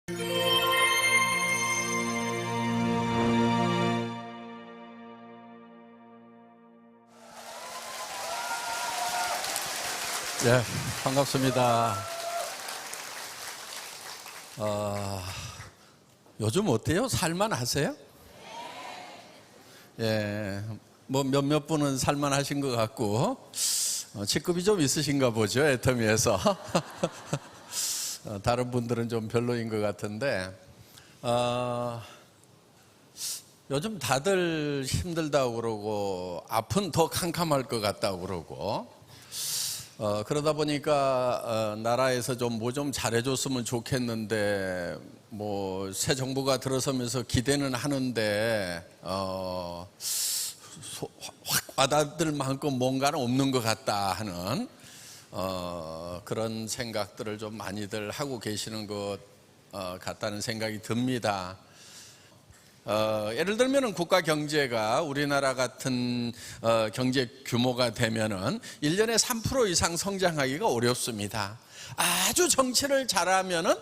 네, 반갑습니다. 요즘 어때요? 살만하세요? 예, 뭐 몇몇 분은 살만하신 것 같고 직급이 좀 있으신가 보죠, 애터미에서. 다른 분들은 좀 별로인 것 같은데 요즘 다들 힘들다고 그러고 앞은 더 캄캄할 것 같다고 그러고 그러다 보니까 나라에서 좀 뭐 좀 잘해줬으면 좋겠는데 뭐 새 정부가 들어서면서 기대는 하는데 확 와닿을 만큼 뭔가는 없는 것 같다 하는 그런 생각들을 좀 많이들 하고 계시는 것 같다는 생각이 듭니다. 예를 들면 국가 경제가 우리나라 같은 경제 규모가 되면은 1년에 3% 이상 성장하기가 어렵습니다. 아주 정치를 잘하면은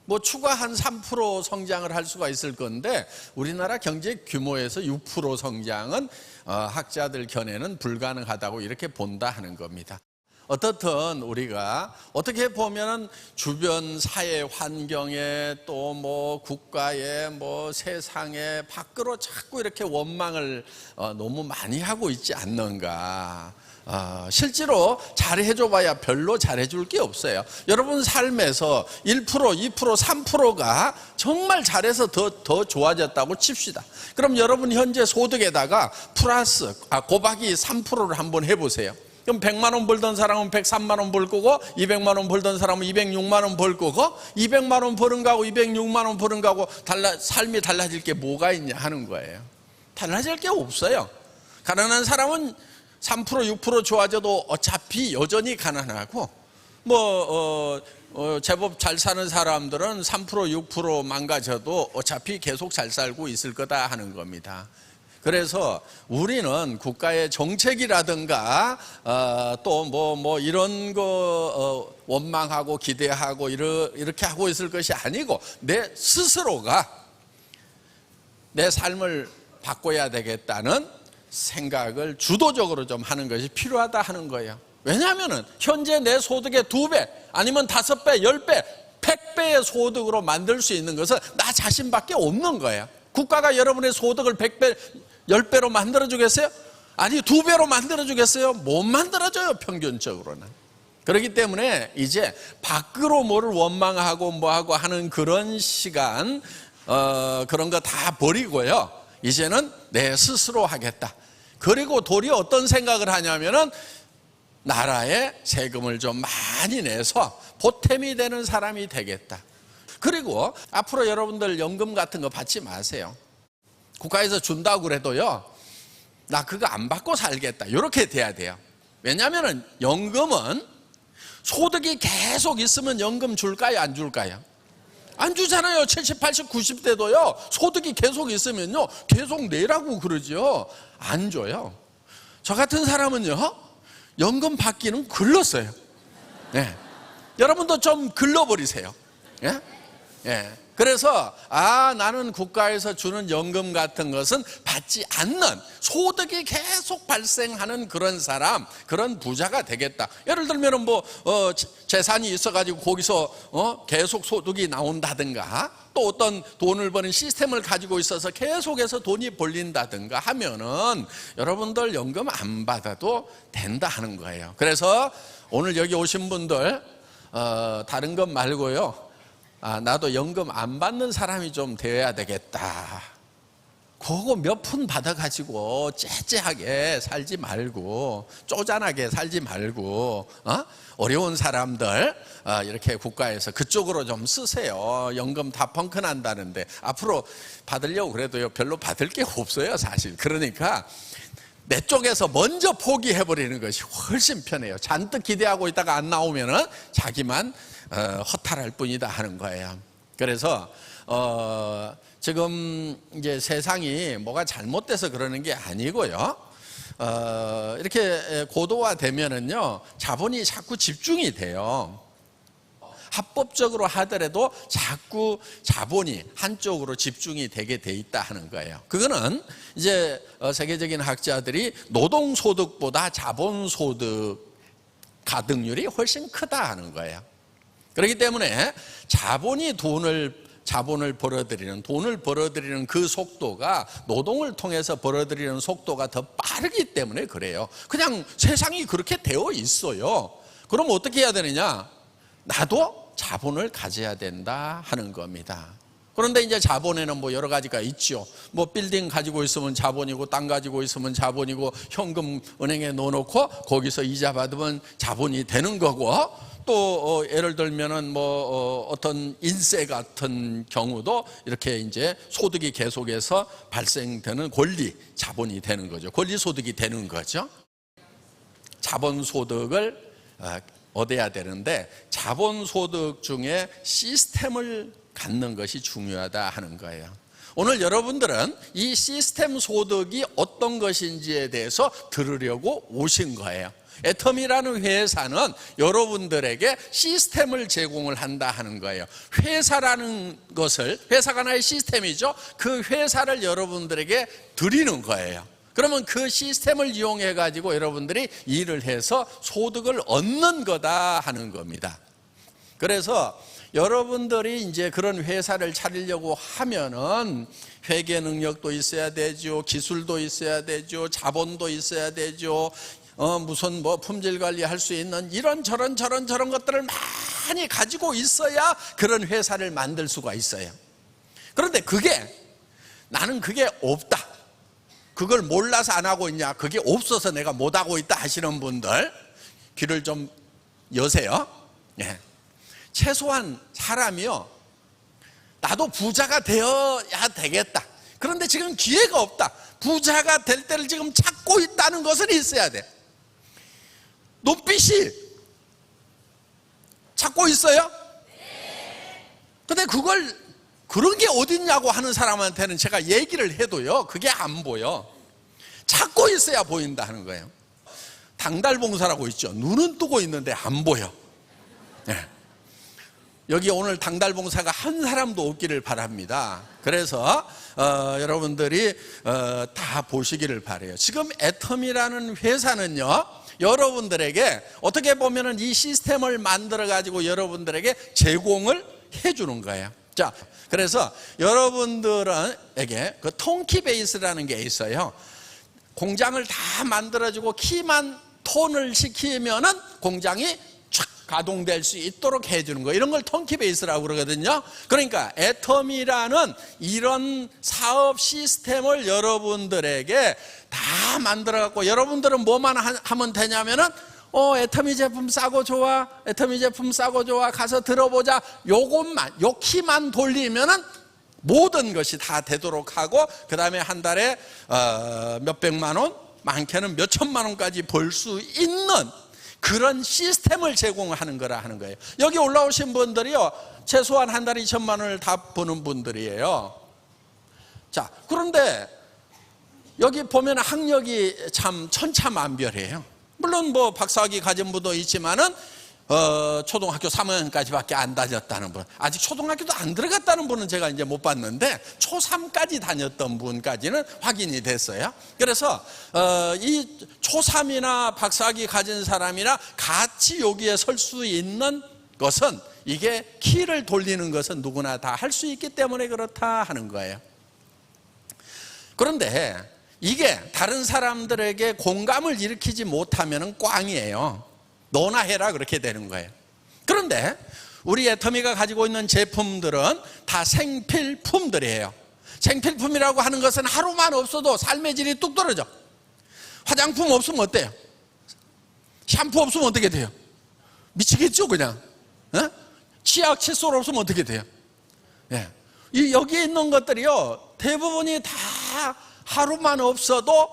뭐 추가 한 3% 성장을 할 수가 있을 건데 우리나라 경제 규모에서 6% 성장은 학자들 견해는 불가능하다고 이렇게 본다 하는 겁니다. 어떻든 우리가 어떻게 보면은 주변 사회 환경에 또 뭐 국가에 뭐 세상에 밖으로 자꾸 이렇게 원망을 너무 많이 하고 있지 않는가. 실제로 잘해줘 봐야 별로 잘해줄 게 없어요. 여러분 삶에서 1%, 2%, 3%가 정말 잘해서 더 좋아졌다고 칩시다. 그럼 여러분 현재 소득에다가 플러스 곱하기 3%를 한번 해보세요. 그럼 100만 원 벌던 사람은 103만 원 벌 거고 200만 원 벌던 사람은 206만 원 벌 거고 200만 원 버는 거하고 206만 원 버는 거하고 삶이 달라질 게 뭐가 있냐 하는 거예요. 달라질 게 없어요. 가난한 사람은 3%, 6% 좋아져도 어차피 여전히 가난하고 제법 잘 사는 사람들은 3%, 6% 망가져도 어차피 계속 잘 살고 있을 거다 하는 겁니다. 그래서 우리는 국가의 정책이라든가 또 이런 거 원망하고 기대하고 이렇게 하고 있을 것이 아니고 내 스스로가 내 삶을 바꿔야 되겠다는 생각을 주도적으로 좀 하는 것이 필요하다 하는 거예요. 왜냐하면 현재 내 소득의 2배 아니면 5배, 10배, 100배의 소득으로 만들 수 있는 것은 나 자신밖에 없는 거예요. 국가가 여러분의 소득을 100배, 10배로 만들어주겠어요? 아니 2배로 만들어주겠어요? 못 만들어줘요, 평균적으로는. 그렇기 때문에 이제 밖으로 뭐를 원망하고 뭐하고 하는 그런 시간 그런 거 다 버리고요, 이제는 내 스스로 하겠다. 그리고 도리어 어떤 생각을 하냐면은 나라에 세금을 좀 많이 내서 보탬이 되는 사람이 되겠다. 그리고 앞으로 여러분들 연금 같은 거 받지 마세요. 국가에서 준다고 그래도요, 나 그거 안 받고 살겠다 이렇게 돼야 돼요. 왜냐하면 연금은 소득이 계속 있으면 연금 줄까요, 안 줄까요? 안 주잖아요. 70, 80, 90대도요 소득이 계속 있으면요 계속 내라고 그러죠. 안 줘요. 저 같은 사람은요 연금 받기는 글렀어요. 네. 여러분도 좀 글러버리세요. 예? 예. 그래서 나는 국가에서 주는 연금 같은 것은 받지 않는 소득이 계속 발생하는 그런 사람, 그런 부자가 되겠다. 예를 들면 재산이 있어가지고 거기서 계속 소득이 나온다든가, 또 어떤 돈을 버는 시스템을 가지고 있어서 계속해서 돈이 벌린다든가 하면은 여러분들 연금 안 받아도 된다 하는 거예요. 그래서 오늘 여기 오신 분들 다른 것 말고요, 나도 연금 안 받는 사람이 좀 되어야 되겠다. 그거 몇 푼 받아가지고 째째하게 살지 말고 쪼잔하게 살지 말고 어려운 사람들 이렇게 국가에서 그쪽으로 좀 쓰세요. 연금 다 펑크 난다는데 앞으로 받으려고 그래도요 별로 받을 게 없어요 사실. 그러니까 내 쪽에서 먼저 포기해버리는 것이 훨씬 편해요. 잔뜩 기대하고 있다가 안 나오면은 자기만 허탈할 뿐이다 하는 거예요. 그래서 지금 이제 세상이 뭐가 잘못돼서 그러는 게 아니고요, 이렇게 고도화되면은요 자본이 자꾸 집중이 돼요. 합법적으로 하더라도 자꾸 자본이 한쪽으로 집중이 되게 돼 있다 하는 거예요. 그거는 이제 세계적인 학자들이 노동소득보다 자본소득 가등률이 훨씬 크다 하는 거예요. 그렇기 때문에 자본을 벌어들이는 그 속도가 노동을 통해서 벌어들이는 속도가 더 빠르기 때문에 그래요. 그냥 세상이 그렇게 되어 있어요. 그럼 어떻게 해야 되느냐? 나도 자본을 가져야 된다 하는 겁니다. 그런데 이제 자본에는 뭐 여러 가지가 있죠. 뭐 빌딩 가지고 있으면 자본이고, 땅 가지고 있으면 자본이고, 현금 은행에 넣어놓고 거기서 이자 받으면 자본이 되는 거고, 또 예를 들면은 뭐 어떤 인세 같은 경우도 이렇게 이제 소득이 계속해서 발생되는 권리 자본이 되는 거죠. 권리 소득이 되는 거죠. 자본 소득을 얻어야 되는데 자본 소득 중에 시스템을 갖는 것이 중요하다 하는 거예요. 오늘 여러분들은 이 시스템 소득이 어떤 것인지에 대해서 들으려고 오신 거예요. 애텀이라는 회사는 여러분들에게 시스템을 제공을 한다 하는 거예요. 회사라는 것을, 회사가 하나의 시스템이죠. 그 회사를 여러분들에게 드리는 거예요. 그러면 그 시스템을 이용해 가지고 여러분들이 일을 해서 소득을 얻는 거다 하는 겁니다. 그래서 여러분들이 이제 그런 회사를 차리려고 하면은 회계 능력도 있어야 되죠. 기술도 있어야 되죠. 자본도 있어야 되죠. 무슨 뭐 품질 관리할 수 있는 이런 저런 것들을 많이 가지고 있어야 그런 회사를 만들 수가 있어요. 그런데 나는 그게 없다. 그걸 몰라서 안 하고 있냐? 그게 없어서 내가 못 하고 있다 하시는 분들 귀를 좀 여세요. 네. 최소한 사람이요, 나도 부자가 되어야 되겠다. 그런데 지금 기회가 없다. 부자가 될 때를 지금 찾고 있다는 것은 있어야 돼. 눈빛이 찾고 있어요? 근데 그런 게 어딨냐고 하는 사람한테는 제가 얘기를 해도요, 그게 안 보여. 찾고 있어야 보인다 하는 거예요. 당달봉사라고 있죠. 눈은 뜨고 있는데 안 보여. 네. 여기 오늘 당달봉사가 한 사람도 없기를 바랍니다. 그래서 여러분들이 다 보시기를 바라요. 지금 애텀이라는 회사는요, 여러분들에게 어떻게 보면은 이 시스템을 만들어 가지고 여러분들에게 제공을 해주는 거예요. 자, 그래서 여러분들에게 그 통키 베이스라는 게 있어요. 공장을 다 만들어주고 키만 톤을 시키면은 공장이 쫙 가동될 수 있도록 해주는 거, 이런 걸 통키 베이스라고 그러거든요. 그러니까 애텀이라는 이런 사업 시스템을 여러분들에게 다 만들어 갖고 여러분들은 뭐만 하면 되냐면은 애터미 제품 싸고 좋아, 애터미 제품 싸고 좋아, 가서 들어보자, 요 키만 돌리면은 모든 것이 다 되도록 하고, 그 다음에 한 달에 몇백만 원, 많게는 몇천만 원까지 벌 수 있는 그런 시스템을 제공하는 거라 하는 거예요. 여기 올라오신 분들이요, 최소한 한 달에 2천만 원을 다 버는 분들이에요. 자, 그런데 여기 보면 학력이 참 천차만별이에요. 물론 뭐 박사학위 가진 분도 있지만은 초등학교 3학년까지밖에 안 다녔다는 분, 아직 초등학교도 안 들어갔다는 분은 제가 이제 못 봤는데 초3까지 다녔던 분까지는 확인이 됐어요. 그래서 이 초3이나 박사학위 가진 사람이나 같이 여기에 설 수 있는 것은, 이게 키를 돌리는 것은 누구나 다 할 수 있기 때문에 그렇다 하는 거예요. 그런데 이게 다른 사람들에게 공감을 일으키지 못하면 꽝이에요. 너나 해라, 그렇게 되는 거예요. 그런데 우리 애터미가 가지고 있는 제품들은 다 생필품들이에요. 생필품이라고 하는 것은 하루만 없어도 삶의 질이 뚝 떨어져. 화장품 없으면 어때요? 샴푸 없으면 어떻게 돼요? 미치겠죠, 그냥. 치약, 칫솔 없으면 어떻게 돼요? 예. 여기에 있는 것들이요, 대부분이 다 하루만 없어도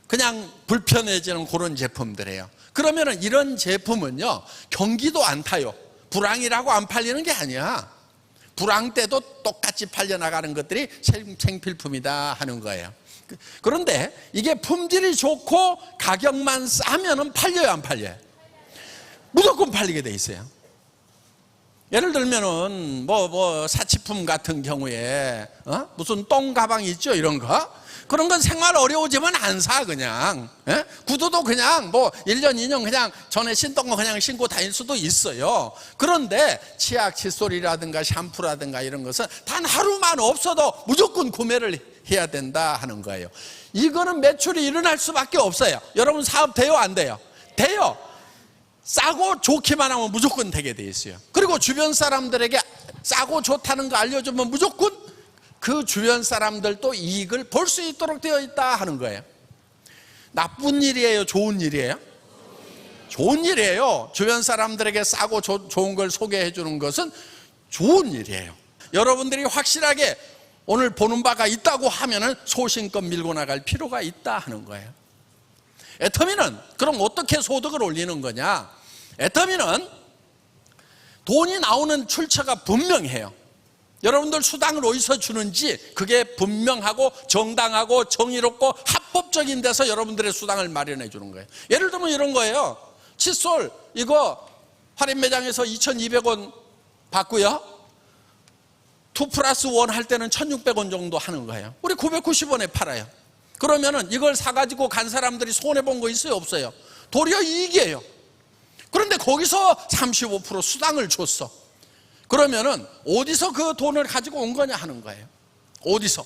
그냥 불편해지는 그런 제품들이에요. 그러면 이런 제품은요, 경기도 안 타요. 불황이라고 안 팔리는 게 아니야. 불황 때도 똑같이 팔려나가는 것들이 생필품이다 하는 거예요. 그런데 이게 품질이 좋고 가격만 싸면은 팔려요, 안 팔려요? 무조건 팔리게 돼 있어요. 예를 들면은 사치품 같은 경우에 무슨 똥 가방 있죠, 이런 거. 그런 건 생활 어려우지만 안 사, 그냥. 구두도 그냥 1년, 2년 그냥 전에 신던 거 그냥 신고 다닐 수도 있어요. 그런데 치약, 칫솔이라든가 샴푸라든가 이런 것은 단 하루만 없어도 무조건 구매를 해야 된다 하는 거예요. 이거는 매출이 일어날 수밖에 없어요. 여러분 사업 돼요, 안 돼요? 돼요. 싸고 좋기만 하면 무조건 되게 돼 있어요. 그리고 주변 사람들에게 싸고 좋다는 거 알려주면 무조건 그 주변 사람들도 이익을 볼 수 있도록 되어 있다 하는 거예요. 나쁜 일이에요, 좋은 일이에요? 좋은 일이에요. 주변 사람들에게 싸고 좋은 걸 소개해 주는 것은 좋은 일이에요. 여러분들이 확실하게 오늘 보는 바가 있다고 하면은 소신껏 밀고 나갈 필요가 있다 하는 거예요. 애터미는 그럼 어떻게 소득을 올리는 거냐? 애터미는 돈이 나오는 출처가 분명해요. 여러분들 수당을 어디서 주는지 그게 분명하고 정당하고 정의롭고 합법적인 데서 여러분들의 수당을 마련해 주는 거예요. 예를 들면 이런 거예요. 칫솔 이거 할인 매장에서 2,200원 받고요, 2+1 할 때는 1,600원 정도 하는 거예요. 우리 990원에 팔아요. 그러면은 이걸 사가지고 간 사람들이 손해본 거 있어요, 없어요? 도리어 이익이에요. 그런데 거기서 35% 수당을 줬어. 그러면은 어디서 그 돈을 가지고 온 거냐 하는 거예요. 어디서?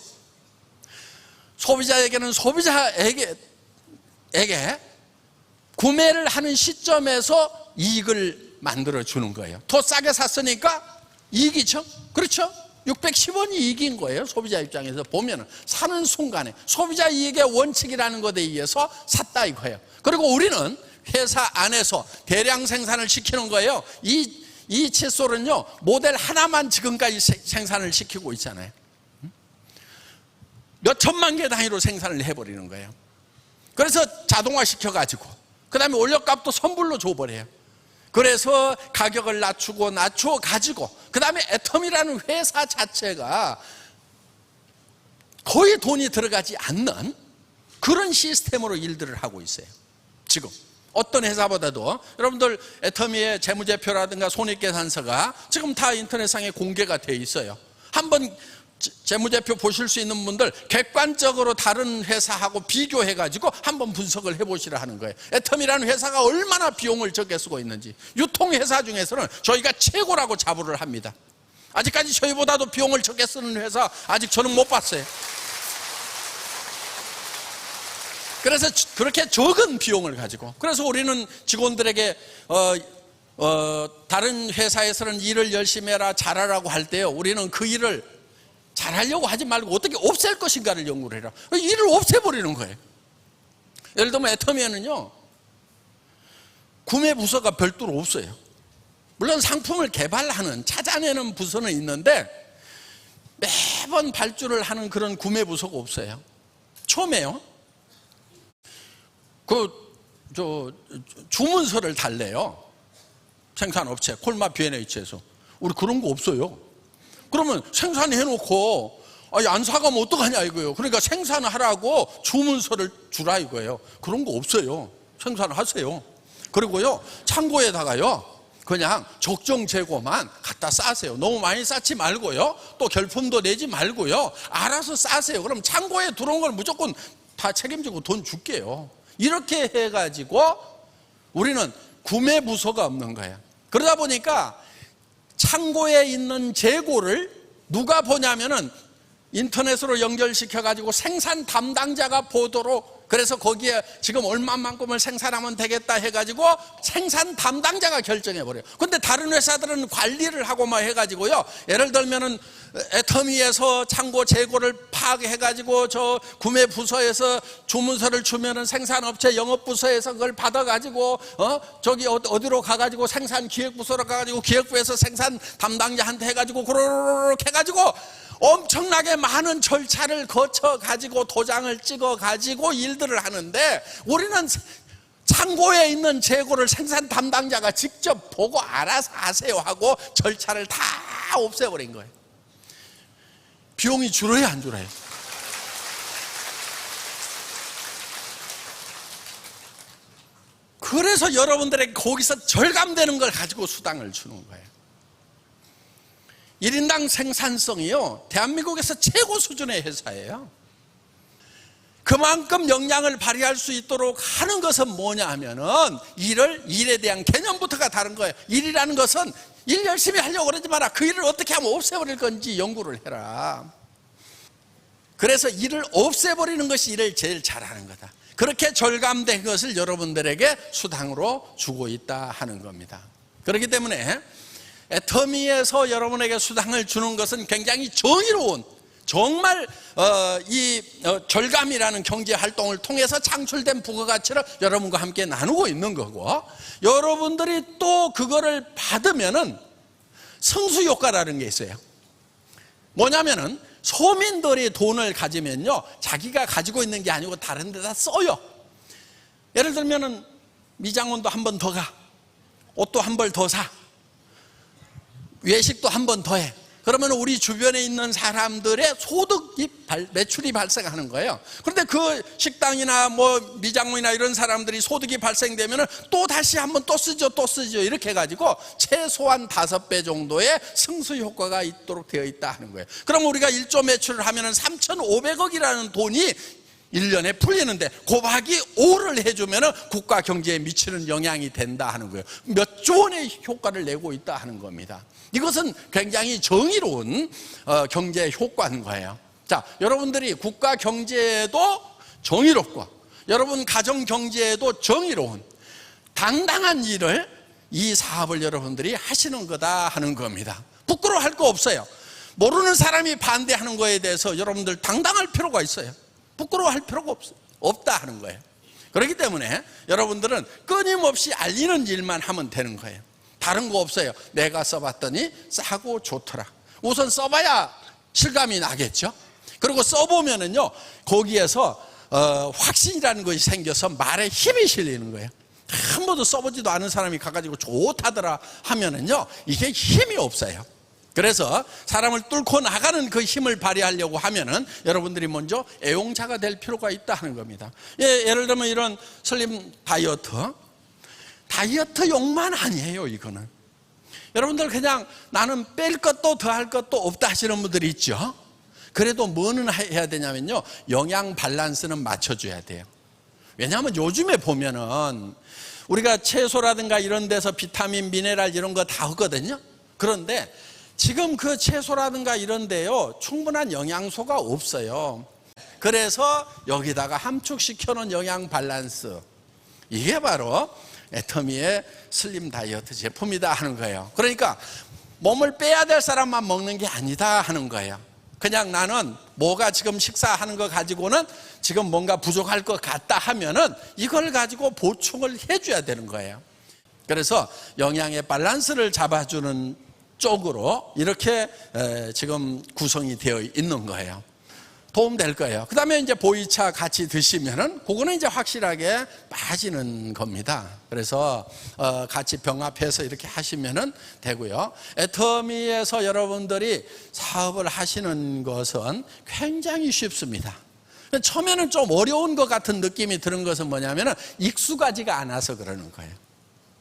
소비자에게는 소비자에게 구매를 하는 시점에서 이익을 만들어 주는 거예요. 더 싸게 샀으니까 이익이죠. 그렇죠? 610원이 이익인 거예요. 소비자 입장에서 보면 사는 순간에 소비자 이익의 원칙이라는 것에 의해서 샀다 이거예요. 그리고 우리는 회사 안에서 대량 생산을 시키는 거예요. 이 칫솔은요, 모델 하나만 지금까지 생산을 시키고 있잖아요. 몇 천만 개 단위로 생산을 해버리는 거예요. 그래서 자동화 시켜가지고 그 다음에 원료값도 선불로 줘버려요. 그래서 가격을 낮추고 가지고 그 다음에 애터미라는 회사 자체가 거의 돈이 들어가지 않는 그런 시스템으로 일들을 하고 있어요. 지금 어떤 회사보다도 여러분들 애터미의 재무제표라든가 손익계산서가 지금 다 인터넷상에 공개가 되어 있어요. 한번 재무제표 보실 수 있는 분들 객관적으로 다른 회사하고 비교해가지고 한번 분석을 해보시라 하는 거예요. 애터미라는 회사가 얼마나 비용을 적게 쓰고 있는지. 유통회사 중에서는 저희가 최고라고 자부를 합니다. 아직까지 저희보다도 비용을 적게 쓰는 회사 아직 저는 못 봤어요. 그래서 그렇게 적은 비용을 가지고, 그래서 우리는 직원들에게 다른 회사에서는 일을 열심히 해라, 잘하라고 할 때요, 우리는 그 일을 잘하려고 하지 말고 어떻게 없앨 것인가를 연구를 해라. 일을 없애버리는 거예요. 예를 들면 애터미에는요, 구매 부서가 별도로 없어요. 물론 상품을 개발하는, 찾아내는 부서는 있는데 매번 발주를 하는 그런 구매 부서가 없어요. 처음에요, 주문서를 달래요. 생산업체, 콜마 B&H에서. 우리 그런 거 없어요. 그러면 생산해놓고 안 사가면 어떡하냐 이거예요. 그러니까 생산하라고 주문서를 주라 이거예요. 그런 거 없어요. 생산하세요. 그리고요, 창고에다가요, 그냥 적정 재고만 갖다 싸세요. 너무 많이 쌓지 말고요, 또 결품도 내지 말고요, 알아서 싸세요. 그럼 창고에 들어온 걸 무조건 다 책임지고 돈 줄게요. 이렇게 해가지고 우리는 구매 부서가 없는 거예요. 그러다 보니까 창고에 있는 재고를 누가 보냐면은 인터넷으로 연결시켜가지고 생산 담당자가 보도록, 그래서 거기에 지금 얼마만큼을 생산하면 되겠다 해가지고 생산 담당자가 결정해버려요. 근데 다른 회사들은 관리를 하고 막 해가지고요, 예를 들면은 애터미에서 창고 재고를 파악해가지고 저 구매 부서에서 주문서를 주면은 생산업체 영업부서에서 그걸 받아가지고 저기 어디로 가가지고 생산 기획부서로 가가지고 기획부에서 생산 담당자한테 해가지고 그렇게 해가지고 엄청나게 많은 절차를 거쳐가지고 도장을 찍어가지고 일들을 하는데, 우리는 창고에 있는 재고를 생산 담당자가 직접 보고 알아서 하세요 하고 절차를 다 없애버린 거예요. 비용이 줄어요, 안 줄어요? 그래서 여러분들에게 거기서 절감되는 걸 가지고 수당을 주는 거예요. 1인당 생산성이요, 대한민국에서 최고 수준의 회사예요. 그만큼 역량을 발휘할 수 있도록 하는 것은 뭐냐 하면은 일에 대한 개념부터가 다른 거예요. 일이라는 것은 일 열심히 하려고 그러지 마라. 그 일을 어떻게 하면 없애버릴 건지 연구를 해라. 그래서 일을 없애버리는 것이 일을 제일 잘하는 거다. 그렇게 절감된 것을 여러분들에게 수당으로 주고 있다 하는 겁니다. 그렇기 때문에 애터미에서 여러분에게 수당을 주는 것은 굉장히 정의로운, 정말 절감이라는 경제 활동을 통해서 창출된 부가가치를 여러분과 함께 나누고 있는 거고, 여러분들이 또 그거를 받으면은 성수효과라는 게 있어요. 뭐냐면은 소민들이 돈을 가지면요, 자기가 가지고 있는 게 아니고 다른 데다 써요. 예를 들면은 미장원도 한 번 더 가, 옷도 한 벌 더 사, 외식도 한 번 더 해. 그러면 우리 주변에 있는 사람들의 매출이 발생하는 거예요. 그런데 그 식당이나 뭐 미장원이나 이런 사람들이 소득이 발생되면 또 다시 한번 또 쓰죠, 또 쓰죠. 이렇게 해가지고 최소한 5배 정도의 승수 효과가 있도록 되어 있다 하는 거예요. 그럼 우리가 1조 매출을 하면 3,500억이라는 돈이 1년에 풀리는데 곱하기 5를 해주면 국가 경제에 미치는 영향이 된다 하는 거예요. 몇 조 원의 효과를 내고 있다 하는 겁니다. 이것은 굉장히 정의로운 경제 효과인 거예요. 자, 여러분들이 국가 경제에도 정의롭고 여러분 가정 경제에도 정의로운 당당한 일을, 이 사업을 여러분들이 하시는 거다 하는 겁니다. 부끄러워할 거 없어요. 모르는 사람이 반대하는 거에 대해서 여러분들 당당할 필요가 있어요. 부끄러워할 필요가 없다 하는 거예요. 그렇기 때문에 여러분들은 끊임없이 알리는 일만 하면 되는 거예요. 다른 거 없어요. 내가 써봤더니 싸고 좋더라. 우선 써봐야 실감이 나겠죠. 그리고 써보면은요, 거기에서 확신이라는 것이 생겨서 말에 힘이 실리는 거예요. 한 번도 써보지도 않은 사람이 가가지고 좋다더라 하면은요, 이게 힘이 없어요. 그래서 사람을 뚫고 나가는 그 힘을 발휘하려고 하면은 여러분들이 먼저 애용자가 될 필요가 있다 하는 겁니다. 예를 들면 이런 슬림 다이어트용만 아니에요. 이거는 여러분들 그냥 나는 뺄 것도 더할 것도 없다 하시는 분들이 있죠. 그래도 뭐는 해야 되냐면요, 영양 밸런스는 맞춰줘야 돼요. 왜냐하면 요즘에 보면은 우리가 채소라든가 이런 데서 비타민, 미네랄 이런 거 다 하거든요. 그런데 지금 그 채소라든가 이런 데요, 충분한 영양소가 없어요. 그래서 여기다가 함축시켜 놓은 영양 밸런스, 이게 바로 애터미의 슬림 다이어트 제품이다 하는 거예요. 그러니까 몸을 빼야 될 사람만 먹는 게 아니다 하는 거예요. 그냥 나는 뭐가 지금 식사하는 거 가지고는 지금 뭔가 부족할 것 같다 하면은 이걸 가지고 보충을 해줘야 되는 거예요. 그래서 영양의 밸런스를 잡아주는 쪽으로 이렇게 지금 구성이 되어 있는 거예요. 도움될 거예요. 그 다음에 이제 보이차 같이 드시면은 그거는 이제 확실하게 빠지는 겁니다. 그래서 같이 병합해서 이렇게 하시면은 되고요. 애터미에서 여러분들이 사업을 하시는 것은 굉장히 쉽습니다. 처음에는 좀 어려운 것 같은 느낌이 드는 것은 뭐냐면은 익숙하지가 않아서 그러는 거예요.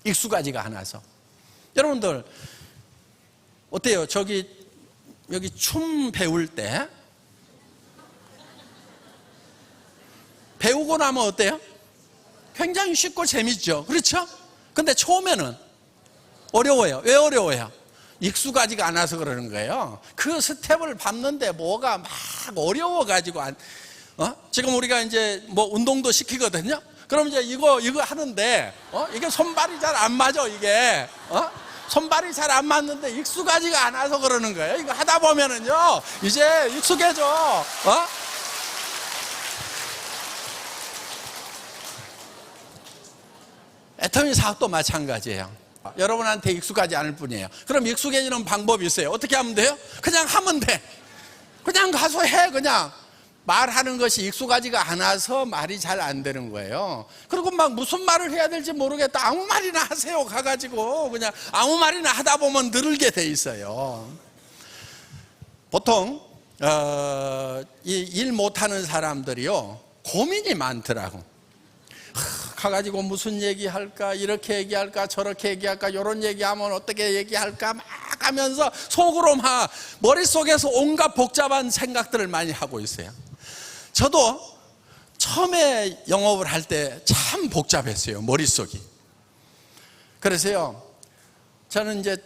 익숙하지가 않아서. 여러분들 어때요? 여기 춤 배울 때 배우고 나면 어때요? 굉장히 쉽고 재밌죠. 그렇죠? 근데 처음에는 어려워요. 왜 어려워요? 익숙하지가 않아서 그러는 거예요. 그 스텝을 밟는데 뭐가 막 어려워가지고 지금 우리가 이제 뭐 운동도 시키거든요. 그럼 이제 이거 하는데 이게 손발이 잘 안 맞아. 이게 손발이 잘 안 맞는데 익숙하지가 않아서 그러는 거예요. 이거 하다 보면은요, 이제 익숙해져. 애터미 사업도 마찬가지예요. 여러분한테 익숙하지 않을 뿐이에요. 그럼 익숙해지는 방법이 있어요. 어떻게 하면 돼요? 그냥 하면 돼. 그냥 가서 해. 그냥 말하는 것이 익숙하지가 않아서 말이 잘 안 되는 거예요. 그리고 막 무슨 말을 해야 될지 모르겠다, 아무 말이나 하세요. 가가지고 그냥 아무 말이나 하다 보면 늘게 돼 있어요. 보통 일 못하는 사람들이요, 고민이 많더라고. 가가지고 무슨 얘기할까, 이렇게 얘기할까, 저렇게 얘기할까, 이런 얘기하면 어떻게 얘기할까 막 하면서 속으로 막 머릿속에서 온갖 복잡한 생각들을 많이 하고 있어요. 저도 처음에 영업을 할 때 참 복잡했어요, 머릿속이. 그래서요, 저는 이제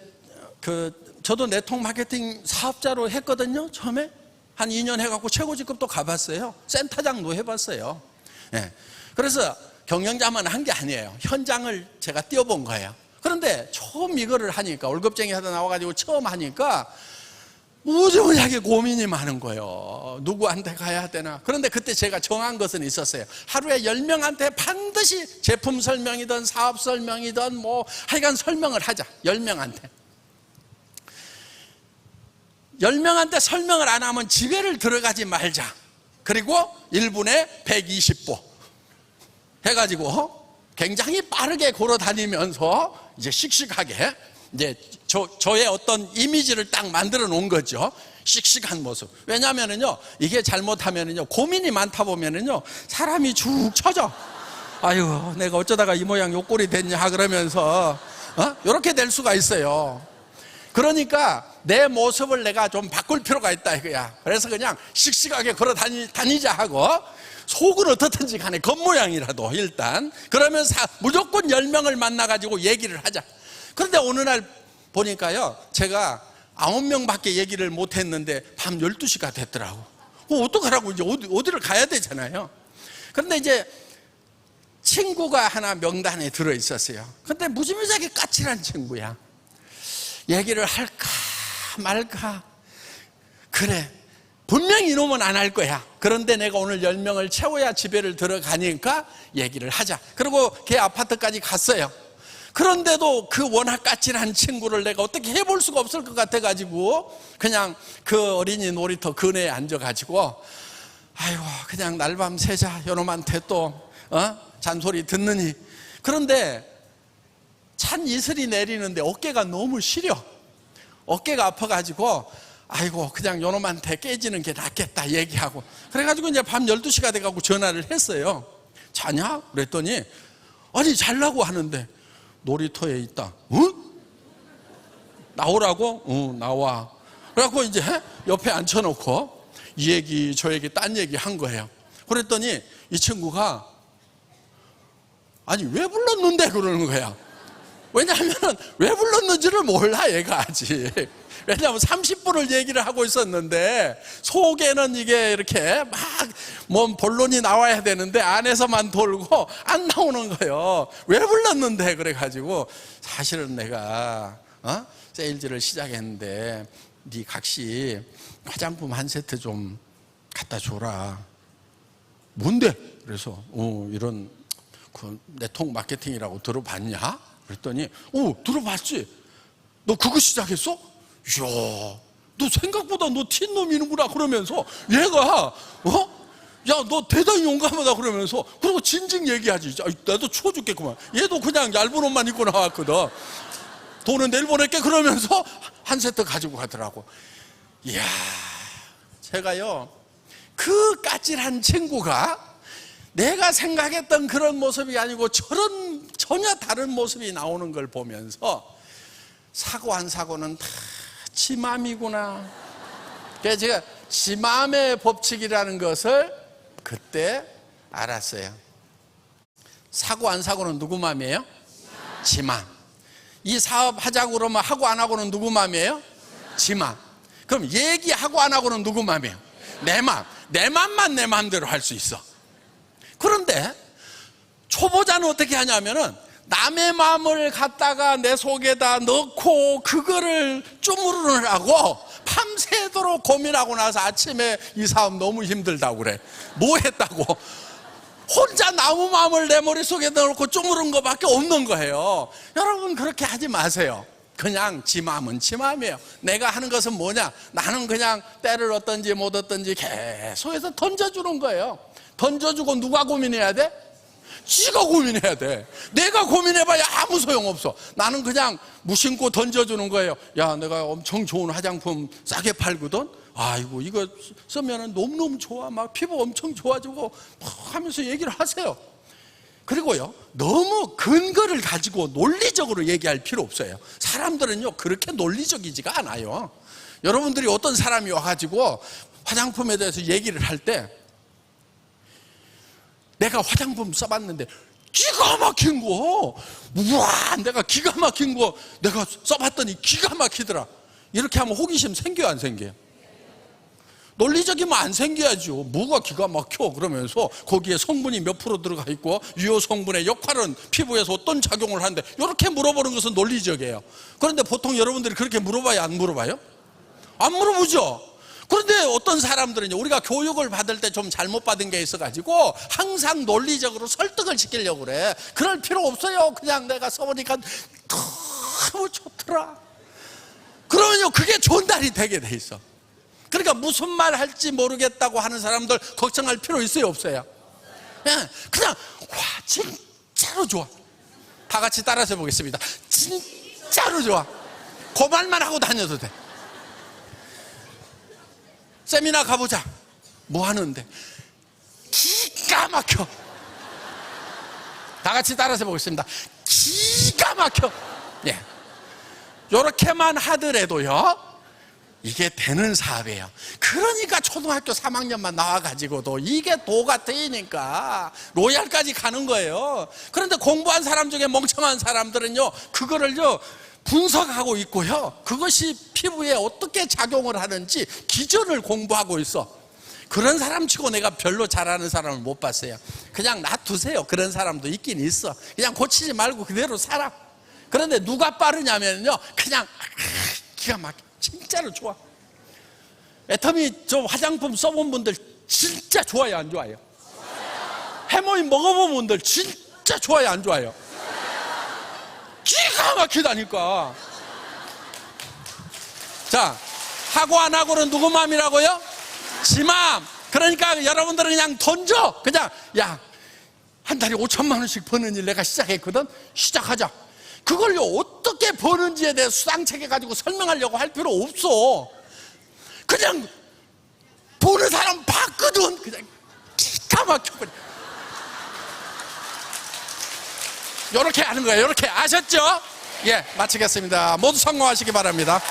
저도 네트워크 마케팅 사업자로 했거든요. 처음에 한 2년 해갖고 최고직급도 가봤어요. 센터장도 해봤어요. 네. 그래서 경영자만 한 게 아니에요. 현장을 제가 뛰어본 거예요. 그런데 처음 이거를 하니까, 월급쟁이 하다 나와가지고 처음 하니까 무지무지하게 고민이 많은 거예요. 누구한테 가야 되나. 그런데 그때 제가 정한 것은 있었어요. 하루에 10명한테 반드시 제품 설명이든 사업 설명이든 뭐 하여간 설명을 하자. 10명한테. 10명한테 설명을 안 하면 집에를 들어가지 말자. 그리고 1분에 120보 해가지고 굉장히 빠르게 걸어 다니면서 이제 씩씩하게 이제 저의 어떤 이미지를 딱 만들어 놓은 거죠. 씩씩한 모습. 왜냐하면은요, 이게 잘못하면은요, 고민이 많다 보면은요, 사람이 죽 처져. 아유, 내가 어쩌다가 이 모양 요 꼴이 됐냐 그러면서 이렇게 될 수가 있어요. 그러니까 내 모습을 내가 좀 바꿀 필요가 있다 이거야. 그래서 그냥 씩씩하게 걸어 다니자 하고, 속은 어떻든지 간에 겉모양이라도 일단 그러면 무조건 10명을 만나가지고 얘기를 하자. 그런데 어느 날 보니까요, 제가 9명밖에 얘기를 못했는데 밤 12시가 됐더라고. 어떡하라고, 이제 어디를 가야 되잖아요. 그런데 이제 친구가 하나 명단에 들어있었어요. 근데 무지무지하게 까칠한 친구야. 얘기를 할까 말까. 그래, 분명히 이놈은 안 할 거야. 그런데 내가 오늘 10명을 채워야 집에를 들어가니까 얘기를 하자. 그리고 걔 아파트까지 갔어요. 그런데도 그 워낙 까칠한 친구를 내가 어떻게 해볼 수가 없을 것 같아가지고 그냥 그 어린이 놀이터 근해에 앉아가지고, 아이고 그냥 날밤 새자, 요놈한테 또 잔소리 듣느니. 그런데 찬 이슬이 내리는데 어깨가 너무 시려. 어깨가 아파가지고 아이고 그냥 요놈한테 깨지는 게 낫겠다 얘기하고, 그래가지고 이제 밤 12시가 돼가지고 전화를 했어요. 자냐? 그랬더니 아니 잘라고 하는데 놀이터에 있다. 응? 나오라고? 응, 나와. 그래갖고 이제 옆에 앉혀놓고 이 얘기 저 얘기 딴 얘기 한 거예요. 그랬더니 이 친구가 아니 왜 불렀는데 그러는 거야. 왜냐하면 왜 불렀는지를 몰라 얘가 아직. 왜냐하면 30분을 얘기를 하고 있었는데 속에는 이게 이렇게 막 뭐 본론이 나와야 되는데 안에서만 돌고 안 나오는 거예요. 왜 불렀는데. 그래가지고 사실은 내가 세일즈를 시작했는데 네 각시 화장품 한 세트 좀 갖다 줘라. 뭔데? 그래서 이런 그 네트워크 마케팅이라고 들어봤냐? 그랬더니 들어봤지. 너 그거 시작했어? 이야, 너 생각보다 너 튄놈이는구나. 그러면서 얘가 야, 너 대단히 용감하다 그러면서, 그리고 진즉 얘기하지. 나도 추워 죽겠구만. 얘도 그냥 얇은 옷만 입고 나왔거든. 돈은 내일 보낼게 그러면서 한 세트 가지고 가더라고. 이야, 제가요, 그 까칠한 친구가 내가 생각했던 그런 모습이 아니고 전혀 다른 모습이 나오는 걸 보면서 사고 안 사고는 다 지 맘이구나. 그래서 제가 지 맘의 법칙이라는 것을 그때 알았어요. 사고 안 사고는 누구 맘이에요? 지 맘. 이 사업 하자고 그러면 하고 안 하고는 누구 맘이에요? 지 맘. 그럼 얘기하고 안 하고는 누구 맘이에요? 내 맘. 내 맘만 내 맘대로 할 수 있어. 그런데 초보자는 어떻게 하냐면은 남의 마음을 갖다가 내 속에다 넣고 그거를 쪼무르느라고 밤새도록 고민하고 나서 아침에 이 사업 너무 힘들다고 그래. 뭐 했다고? 혼자 나무 마음을 내 머릿속에 넣고 쪼무른 것밖에 없는 거예요. 여러분 그렇게 하지 마세요. 그냥 지 마음은 지 마음이에요. 내가 하는 것은 뭐냐? 나는 그냥 때를 얻든지 못 얻든지 계속해서 던져주는 거예요. 던져주고 누가 고민해야 돼? 지가 고민해야 돼. 내가 고민해봐야 아무 소용없어. 나는 그냥 무심코 던져주는 거예요. 야, 내가 엄청 좋은 화장품 싸게 팔거든. 아이고 이거 쓰면은 너무너무 좋아. 막 피부 엄청 좋아지고 막 하면서 얘기를 하세요. 그리고요, 너무 근거를 가지고 논리적으로 얘기할 필요 없어요. 사람들은요, 그렇게 논리적이지가 않아요. 여러분들이 어떤 사람이 와가지고 화장품에 대해서 얘기를 할 때, 내가 화장품 써봤는데 기가 막힌 거, 우와, 내가 기가 막힌 거 내가 써봤더니 기가 막히더라. 이렇게 하면 호기심 생겨요, 안 생겨요? 논리적이면 안 생겨야죠. 뭐가 기가 막혀 그러면서 거기에 성분이 몇 프로 들어가 있고 유효 성분의 역할은 피부에서 어떤 작용을 하는데, 이렇게 물어보는 것은 논리적이에요. 그런데 보통 여러분들이 그렇게 물어봐요, 안 물어봐요? 안 물어보죠. 그런데 어떤 사람들은요, 우리가 교육을 받을 때 좀 잘못 받은 게 있어가지고 항상 논리적으로 설득을 시키려고 그래. 그럴 필요 없어요. 그냥 내가 써보니까 너무 좋더라. 그러면요, 그게 전달이 되게 돼 있어. 그러니까 무슨 말 할지 모르겠다고 하는 사람들 걱정할 필요 있어요, 없어요? 그냥 와, 진짜로 좋아. 다 같이 따라서 해보겠습니다. 진짜로 좋아. 그 말만 하고 다녀도 돼. 세미나 가보자. 뭐 하는데? 기가 막혀. 다 같이 따라서 해보겠습니다. 기가 막혀. 예. 요렇게만 하더라도요, 이게 되는 사업이에요. 그러니까 초등학교 3학년만 나와가지고도 이게 도가 트이니까 로얄까지 가는 거예요. 그런데 공부한 사람 중에 멍청한 사람들은요, 그거를요 분석하고 있고요, 그것이 피부에 어떻게 작용을 하는지 기전을 공부하고 있어. 그런 사람 치고 내가 별로 잘하는 사람을 못 봤어요. 그냥 놔두세요. 그런 사람도 있긴 있어. 그냥 고치지 말고 그대로 살아. 그런데 누가 빠르냐면요, 그냥 기가 막혀. 진짜로 좋아. 애터미 저 화장품 써본 분들 진짜 좋아요, 안 좋아요? 해모인 먹어본 분들 진짜 좋아요, 안 좋아요? 기가 막히다니까. 자, 하고 안 하고는 누구 마음이라고요? 지 마음. 그러니까 여러분들은 그냥 던져. 그냥 야, 한 달에 5천만 원씩 버는 일 내가 시작했거든. 시작하자. 그걸요 어떻게 버는지에 대해 수상책에 가지고 설명하려고 할 필요 없어. 그냥 보는 사람 봤거든. 그냥 기가 막혀버려. 요렇게 하는 거예요. 요렇게. 아셨죠? 예, 마치겠습니다. 모두 성공하시기 바랍니다.